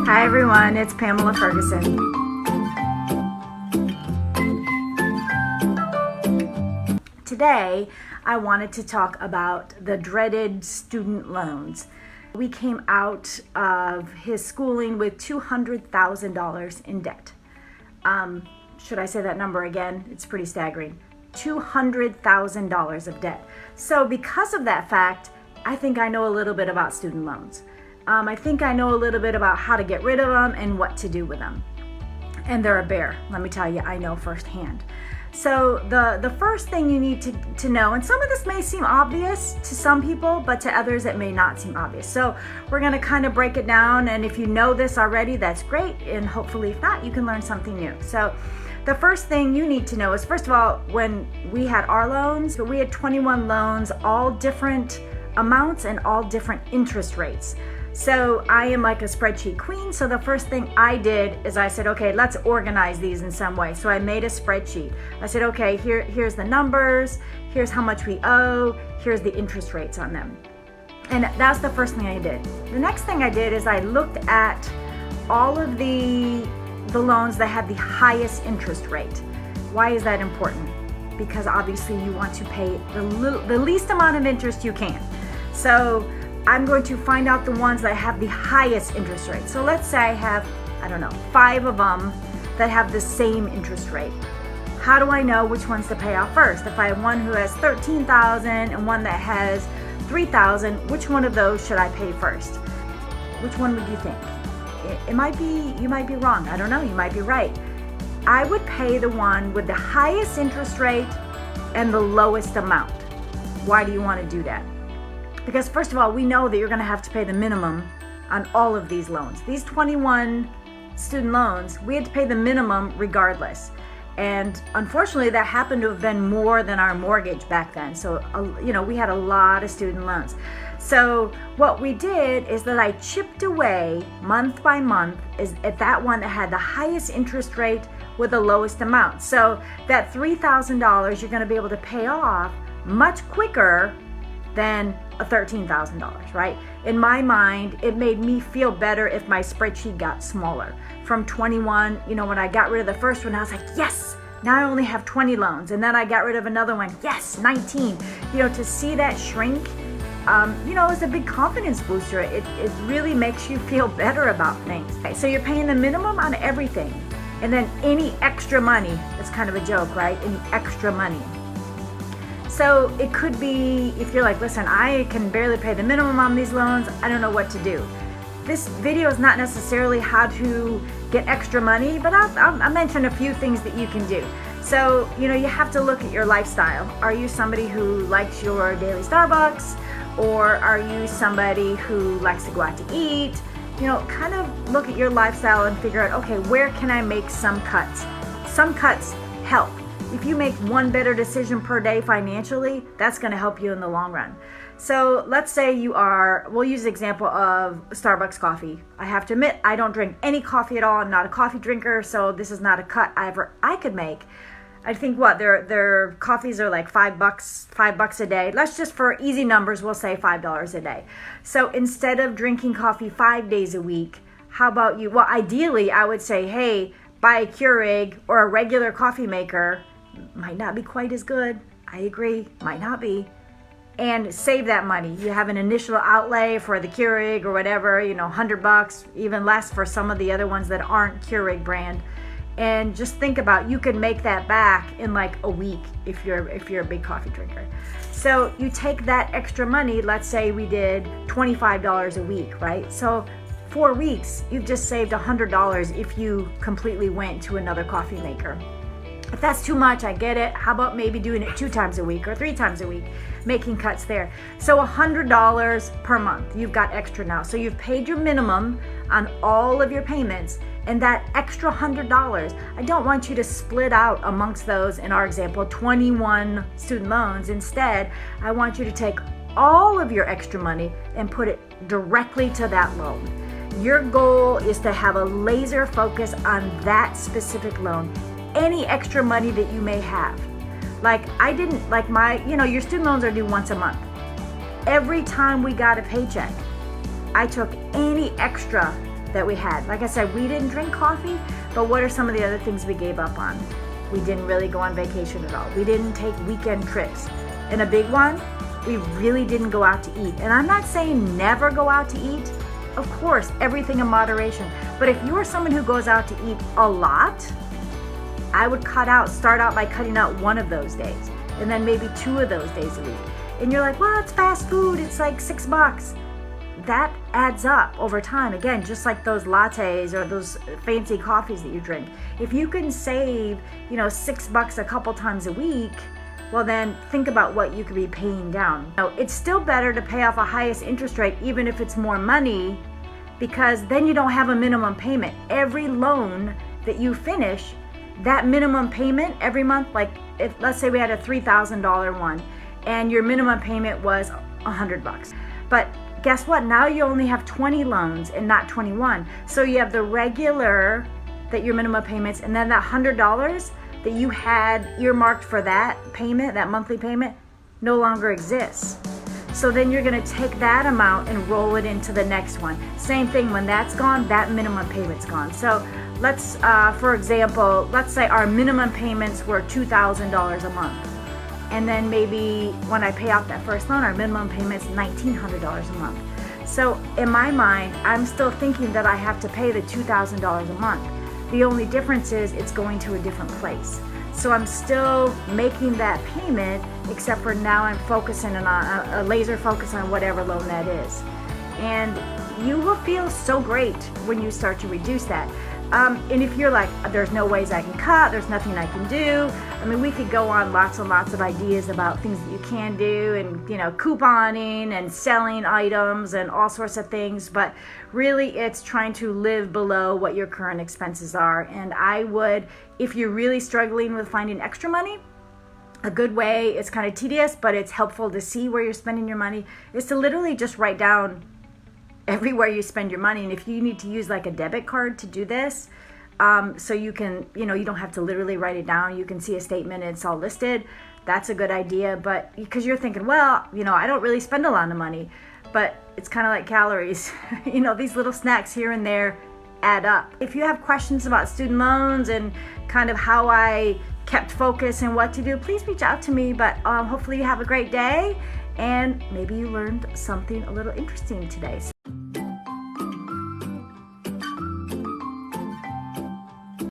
Hi everyone, it's Pamela Ferguson. Today, I wanted to talk about the dreaded student loans. We came out of his schooling with $200,000 in debt. Should I say that number again? It's pretty staggering. $200,000 of debt. So because of that fact, I think I know a little bit about student loans. I think I know a little bit about how to get rid of them and what to do with them. And they're a bear. Let me tell you, I know firsthand. So the first thing you need to know, and some of this may seem obvious to some people, but to others it may not seem obvious. So we're going to kind of break it down, and if you know this already, that's great, and hopefully if not, you can learn something new. So the first thing you need to know is, first of all, when we had our loans, we had 21 loans, all different amounts and all different interest rates. So I am like a spreadsheet queen. So the first thing I did is I said, okay, let's organize these in some way. So I made a spreadsheet. I said, okay, here's the numbers, here's how much we owe, here's the interest rates on them. And that's the first thing I did. The next thing I did is I looked at all of the loans that had the highest interest rate. Why is that important? Because obviously you want to pay the least amount of interest you can. So I'm going to find out the ones that have the highest interest rate. So let's say I have, 5 of them that have the same interest rate. How do I know which ones to pay off first? If I have one who has $13,000 and one that has $3,000, which one of those should I pay first? Which one would you think? You might be wrong. I don't know, you might be right. I would pay the one with the highest interest rate and the lowest amount. Why do you want to do that? Because first of all, we know that you're going to have to pay the minimum on all of these loans. These 21 student loans, we had to pay the minimum regardless. And unfortunately, that happened to have been more than our mortgage back then. So, we had a lot of student loans. So what we did is that I chipped away month by month is at that one that had the highest interest rate with the lowest amount. So that $3,000 you're going to be able to pay off much quicker than a $13,000, right? In my mind, it made me feel better if my spreadsheet got smaller. From 21, when I got rid of the first one, I was like, yes, now I only have 20 loans. And then I got rid of another one, yes, 19. To see that shrink, is a big confidence booster. It really makes you feel better about things. Okay, so you're paying the minimum on everything. And then any extra money, it's kind of a joke, right? Any extra money. So it could be, if you're like, listen, I can barely pay the minimum on these loans, I don't know what to do. This video is not necessarily how to get extra money, but I'll mention a few things that you can do. So, you have to look at your lifestyle. Are you somebody who likes your daily Starbucks? Or are you somebody who likes to go out to eat? Kind of look at your lifestyle and figure out, okay, where can I make some cuts? Some cuts help. If you make one better decision per day financially, that's going to help you in the long run. So let's say we'll use the example of Starbucks coffee. I have to admit, I don't drink any coffee at all. I'm not a coffee drinker, so this is not a cut I could make. I think their coffees are like $5 a day. Let's just, for easy numbers, we'll say $5 a day. So instead of drinking coffee 5 days a week, how about ideally I would say, hey, buy a Keurig or a regular coffee maker. Might not be quite as good. I agree, might not be. And save that money. You have an initial outlay for the Keurig or whatever, $100, even less for some of the other ones that aren't Keurig brand. And just think about, you could make that back in like a week if you're a big coffee drinker. So you take that extra money, let's say we did $25 a week, right? So 4 weeks, you've just saved $100 if you completely went to another coffee maker. If that's too much, I get it. How about maybe doing it 2 times a week or 3 times a week, making cuts there. So $100 per month, you've got extra now. So you've paid your minimum on all of your payments, and that extra $100, I don't want you to split out amongst those, in our example, 21 student loans. Instead, I want you to take all of your extra money and put it directly to that loan. Your goal is to have a laser focus on that specific loan. Any extra money that you may have. Your student loans are due once a month. Every time we got a paycheck, I took any extra that we had. Like I said, we didn't drink coffee, but what are some of the other things we gave up on? We didn't really go on vacation at all. We didn't take weekend trips. And a big one, we really didn't go out to eat. And I'm not saying never go out to eat. Of course, everything in moderation. But if you're someone who goes out to eat a lot, I would start out by cutting out one of those days, and then maybe 2 of those days a week. And you're like, well, it's fast food, it's like $6. That adds up over time. Again, just like those lattes or those fancy coffees that you drink. If you can save, $6 a couple times a week, well then think about what you could be paying down. Now, it's still better to pay off a highest interest rate, even if it's more money, because then you don't have a minimum payment. Every loan that you finish, that minimum payment every month, like if let's say we had a $3,000 one and your minimum payment was $100. But guess what? Now you only have 20 loans and not 21. So you have the regular, that your minimum payments, and then that $100 that you had earmarked for that payment, that monthly payment, no longer exists. So then you're going to take that amount and roll it into the next one. Same thing, when that's gone, that minimum payment's gone. So let's, for example, let's say our minimum payments were $2,000 a month. And then maybe when I pay off that first loan, our minimum payment's $1,900 a month. So in my mind, I'm still thinking that I have to pay the $2,000 a month. The only difference is it's going to a different place. So I'm still making that payment, except for now I'm focusing on a laser focus on whatever loan that is. And you will feel so great when you start to reduce that. And if you're like, there's no ways I can cut, there's nothing I can do. I mean, we could go on lots and lots of ideas about things that you can do, and, couponing and selling items and all sorts of things. But really, it's trying to live below what your current expenses are. And I would, if you're really struggling with finding extra money, a good way, it's kind of tedious, but it's helpful to see where you're spending your money, is to literally just write down everywhere you spend your money. And if you need to use like a debit card to do this, so you can, you don't have to literally write it down. You can see a statement and it's all listed. That's a good idea. But because you're thinking, well, I don't really spend a lot of money, but it's kind of like calories. These little snacks here and there add up. If you have questions about student loans and kind of how I kept focus and what to do, please reach out to me. But hopefully you have a great day, and maybe you learned something a little interesting today. So